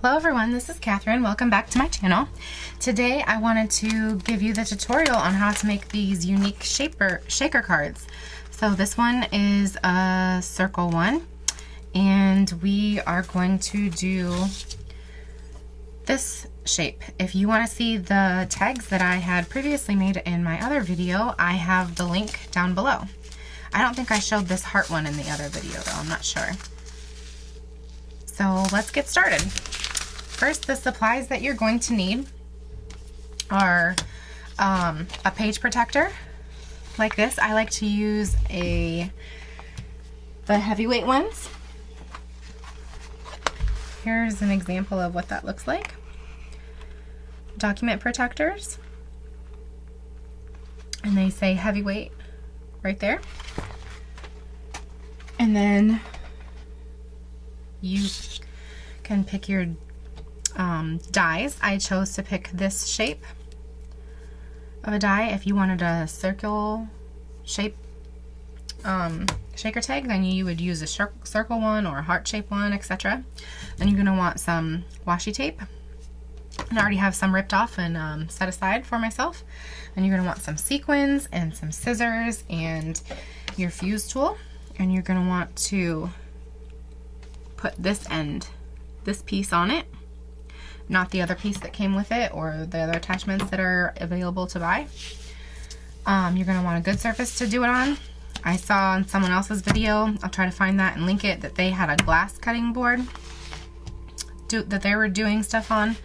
Hello everyone, this is Catherine. Welcome back to my channel. Today I wanted to give you the tutorial on how to make these unique shaker cards. So this one is a circle one, and we are going to do this shape. If you want to see the tags that I had previously made in my other video, I have the link down below. I don't think I showed this heart one in the other video though, I'm not sure. So let's get started. First, the supplies that you're going to need are a page protector like this. I like to use the heavyweight ones. Here's an example of what that looks like. Document protectors, and they say heavyweight right there. And then you can pick your dies. I chose to pick this shape of a die. If you wanted a circle shape shaker tag, then you would use a circle one or a heart shape one, etc. Then you're going to want some washi tape, and I already have some ripped off and set aside for myself. And you're going to want some sequins and some scissors and your fuse tool, and you're going to want to put this piece on it, not the other piece that came with it or the other attachments that are available to buy. You're going to want a good surface to do it on. I saw in someone else's video, I'll try to find that and link it, that they had a glass cutting board that they were doing stuff on.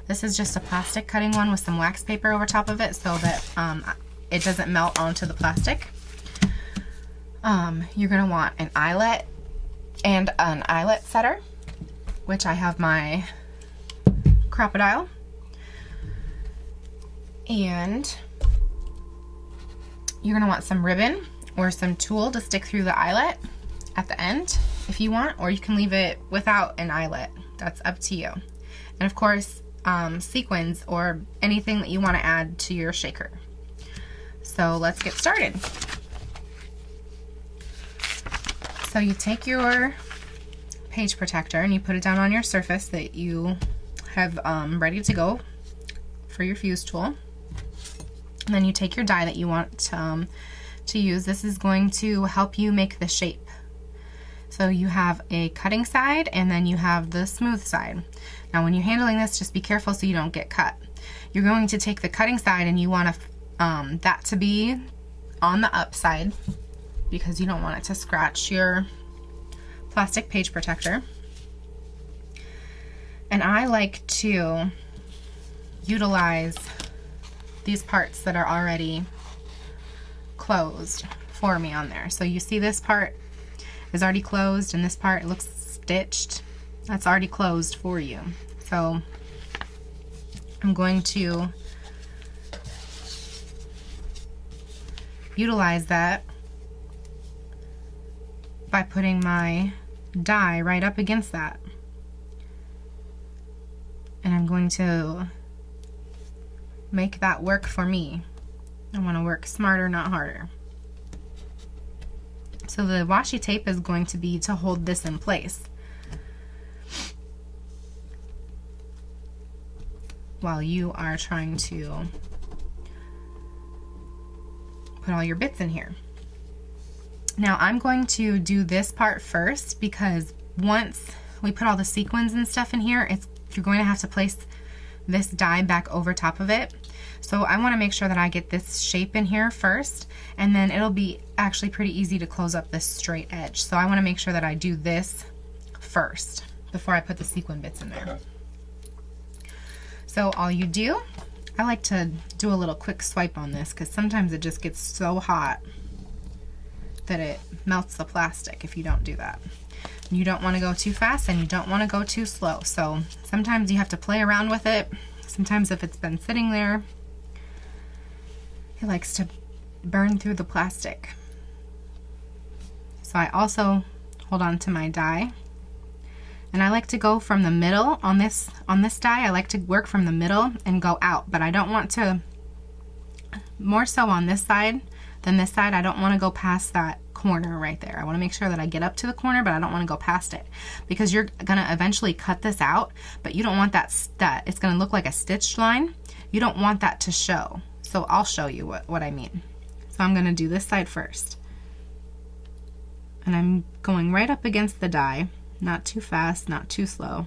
This is just a plastic cutting one with some wax paper over top of it so that it doesn't melt onto the plastic. You're going to want an eyelet and an eyelet setter, which I have my Crop-A-Dile, and you're going to want some ribbon or some tulle to stick through the eyelet at the end if you want, or you can leave it without an eyelet. That's up to you. And of course, sequins or anything that you want to add to your shaker. So let's get started. So you take your page protector and you put it down on your surface that you have ready to go for your fuse tool. And then you take your die that you want to use. This is going to help you make the shape. So you have a cutting side and then you have the smooth side. Now when you're handling this, just be careful so you don't get cut. You're going to take the cutting side and you want that to be on the up side because you don't want it to scratch your plastic page protector. And I like to utilize these parts that are already closed for me on there. So you see this part is already closed and this part looks stitched. That's already closed for you. So I'm going to utilize that by putting my die right up against that. And I'm going to make that work for me. I want to work smarter, not harder. So the washi tape is going to be to hold this in place while you are trying to put all your bits in here. Now I'm going to do this part first because once we put all the sequins and stuff in here, you're going to have to place this die back over top of it. So I want to make sure that I get this shape in here first, and then it'll be actually pretty easy to close up this straight edge. So I want to make sure that I do this first before I put the sequin bits in there. So all you do, I like to do a little quick swipe on this because sometimes it just gets so hot that it melts the plastic if you don't do that. You don't want to go too fast and you don't want to go too slow. So sometimes you have to play around with it. Sometimes if it's been sitting there, it likes to burn through the plastic. So I also hold on to my die, and I like to go from the middle on this die. I like to work from the middle and go out, but I don't want to, more so on this side than this side, I don't want to go past that corner right there. I want to make sure that I get up to the corner, but I don't want to go past it, because you're going to eventually cut this out, but you don't want that it's going to look like a stitched line. You don't want that to show. So I'll show you what I mean. So I'm going to do this side first. And I'm going right up against the die, not too fast, not too slow.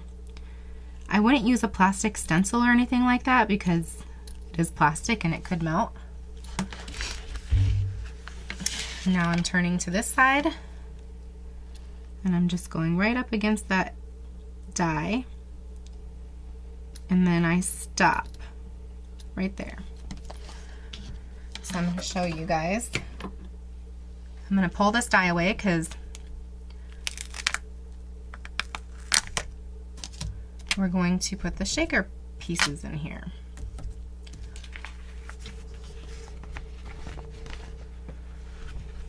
I wouldn't use a plastic stencil or anything like that because it is plastic and it could melt. Now I'm turning to this side and I'm just going right up against that die, and then I stop right there. So I'm going to show you guys. I'm going to pull this die away because we're going to put the shaker pieces in here.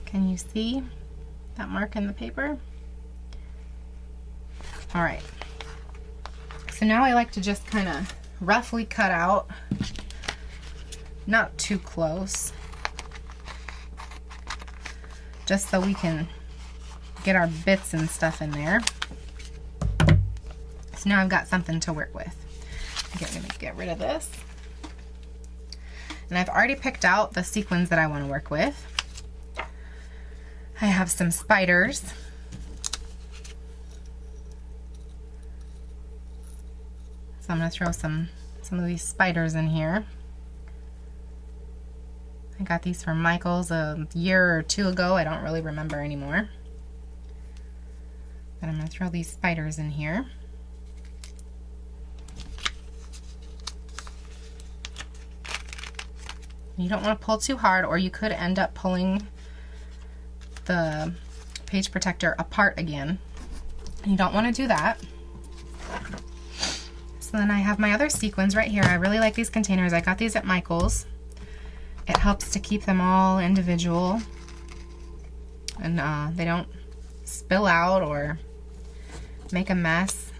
Can you see that mark in the paper? All right. So now I like to just kind of roughly cut out, not too close, just so we can get our bits and stuff in there. So now I've got something to work with. Okay, I'm gonna get rid of this. And I've already picked out the sequins that I want to work with. I have some spiders. So I'm going to throw some of these spiders in here. I got these from Michael's a year or two ago. I don't really remember anymore. But I'm going to throw these spiders in here. You don't want to pull too hard, or you could end up pulling the page protector apart again. And you don't want to do that. So then I have my other sequins right here. I really like these containers. I got these at Michael's. It helps to keep them all individual, and they don't spill out or make a mess,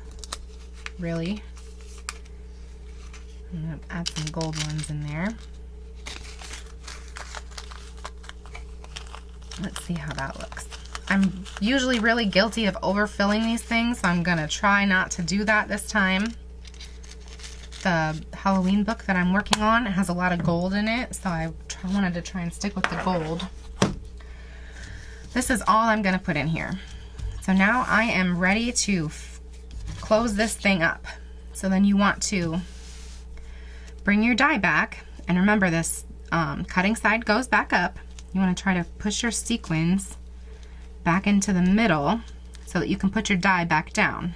really. I'm going to add some gold ones in there. Let's see how that looks. I'm usually really guilty of overfilling these things, so I'm gonna try not to do that this time. The Halloween book that I'm working on, it has a lot of gold in it, so I wanted to try and stick with the gold. This is all I'm gonna put in here. So now I am ready to close this thing up. So then you want to bring your die back, and remember this cutting side goes back up. You want to try to push your sequins back into the middle so that you can put your die back down.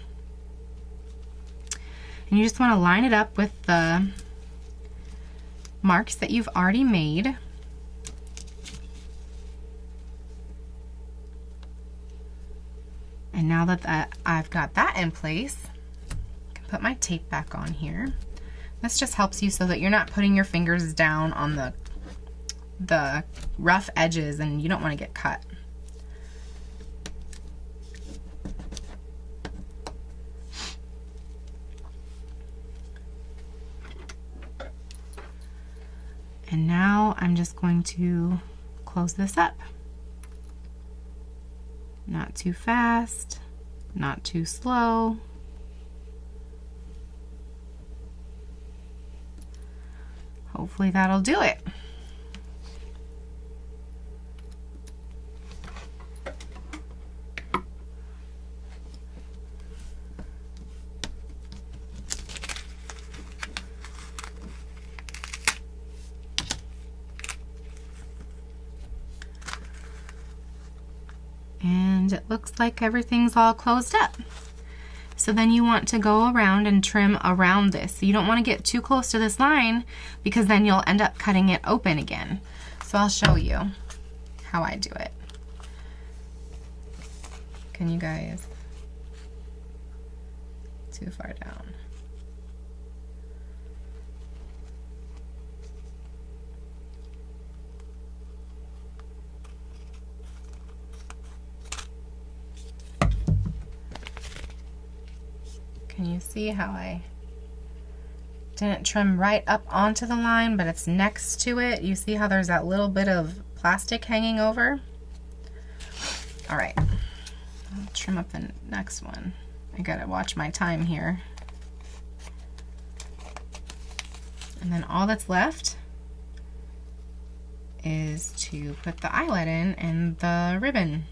And you just want to line it up with the marks that you've already made. And now that I've got that in place, I can put my tape back on here. This just helps you so that you're not putting your fingers down on the rough edges and you don't want to get cut. And now I'm just going to close this up. Not too fast, not too slow. Hopefully that'll do it. And it looks like everything's all closed up. So then you want to go around and trim around this. So you don't want to get too close to this line because then you'll end up cutting it open again. So I'll show you how I do it. Can you guys? Too far down. Can you see how I didn't trim right up onto the line, but it's next to it? You see how there's that little bit of plastic hanging over? All right, I'll trim up the next one. I gotta watch my time here. And then all that's left is to put the eyelet in and the ribbon.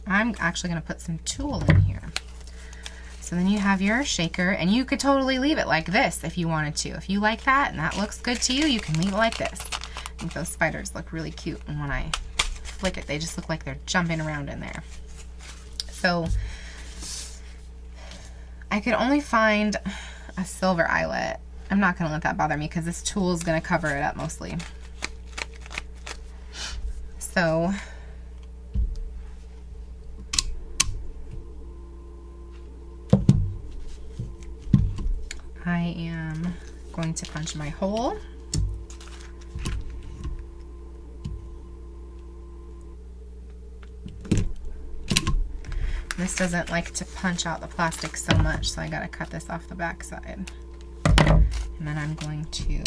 I'm actually gonna put some tulle in here. So then you have your shaker, and you could totally leave it like this if you wanted to. If you like that and that looks good to you, you can leave it like this. I think those spiders look really cute, and when I flick it, they just look like they're jumping around in there. So I could only find a silver eyelet. I'm not gonna let that bother me because this tulle is gonna cover it up mostly. So I am going to punch my hole. This doesn't like to punch out the plastic so much, so I gotta cut this off the back side. And then I'm going to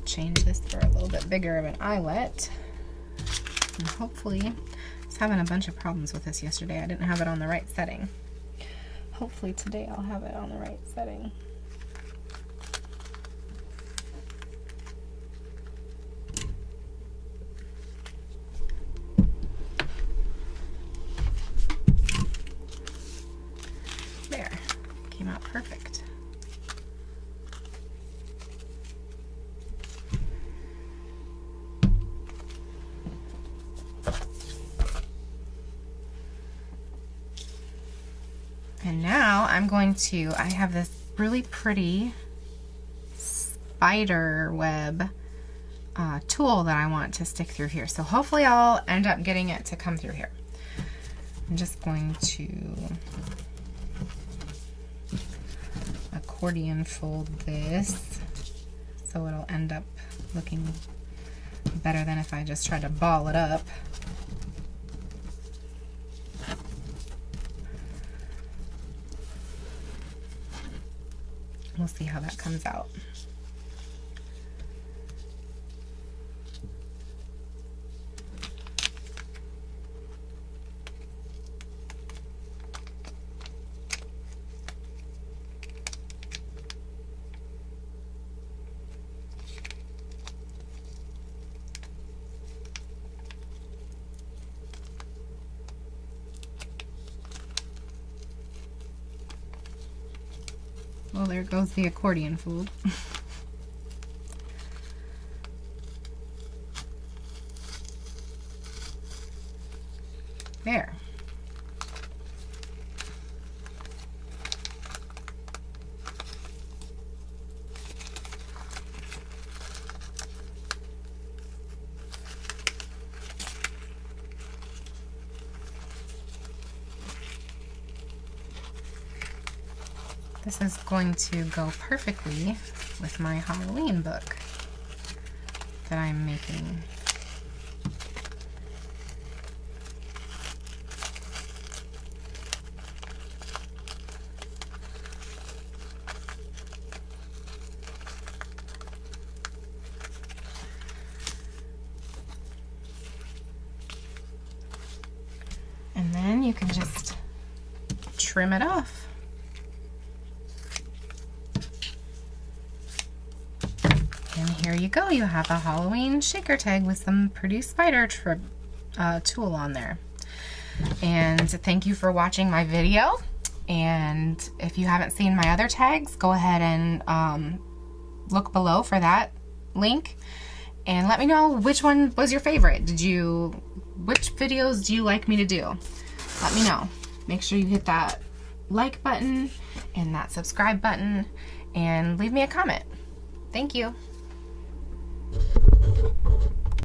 change this for a little bit bigger of an eyelet. And hopefully, I was having a bunch of problems with this yesterday. I didn't have it on the right setting. Hopefully today I'll have it on the right setting. There, came out perfect. And now I'm going to, I have this really pretty spider web tulle that I want to stick through here. So hopefully I'll end up getting it to come through here. I'm just going to accordion fold this so it'll end up looking better than if I just tried to ball it up. We'll see how that comes out. Well, there goes the accordion fold. There. This is going to go perfectly with my Halloween book that I'm making. And then you can just trim it off. And here you go, you have a Halloween shaker tag with some pretty spider tulle on there. And thank you for watching my video. And if you haven't seen my other tags, go ahead and look below for that link. And let me know which one was your favorite. Which videos do you like me to do? Let me know. Make sure you hit that like button and that subscribe button and leave me a comment. Thank you.